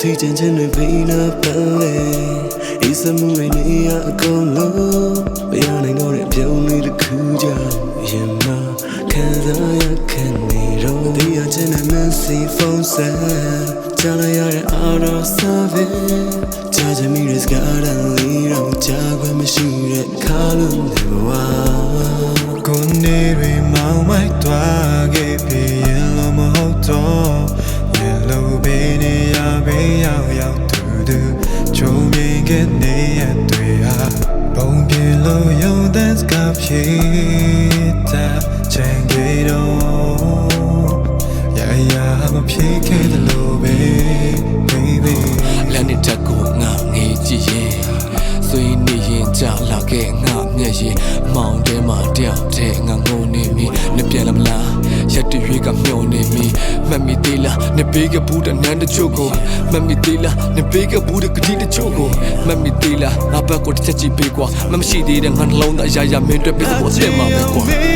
ထိချင်ချင်တွေဖိနာပန်းလေအေးစမှုတွေနေရအကုန်လုံးမရနိုင်တော့တဲ့ပြုံးလေးတစ်ခုကြောင့်ရင်မခံစားရခံနေတော့တရားချင်တဲ့ messy phone set ကြားလိုက်ရတဲ့ out of service ကြားချင်မိတဲ့ garden လေးတော့ကြားခွင့်မရှိတဲ့ခါလုံးတွေဘဝကိုနေတွေမောင်းမိုက်သွားခဲ့ပြီရင်လို့မဟုတ်တော့ရင်လို့ပဲနေရပဲရောက်သူချုံမြင်ခဲ့နေရတွေဟာပုံပြလို့ရုံတဲ့စကားဖြစ်တာချင်ခဲ့တော့ရမဖြစ်ခဲ့တယ်လို့ပဲ baby လမ်းနဲ့တက်ကိုငါငေးကြည့်ရင်ဆွေးနေရင်ကြာလာခဲ့ငါမျက်ရည်မောင်တဲမှာတယောက်တည်းငါငုံနေမိနဲ့ပြန်လာမလားရက်တွေကမျောနေမိမှတ်မိသေးလားနဲ့ပေးကဘူးတဲ့နန်းတချို့ကိုမှတ်မိသေးလားနဲ့ပေးကဘူးတဲ့ကတိတချို့ကိုမှတ်မိသေးလားငါဘက်ကိုတစ်ချက်ကြည့်ပေးကွာမရှိသေးတဲ့ငါနှလုံးသားအရာရာမင်းတွေ့ပေးဖို့အစ်စ်မှာပဲကွာ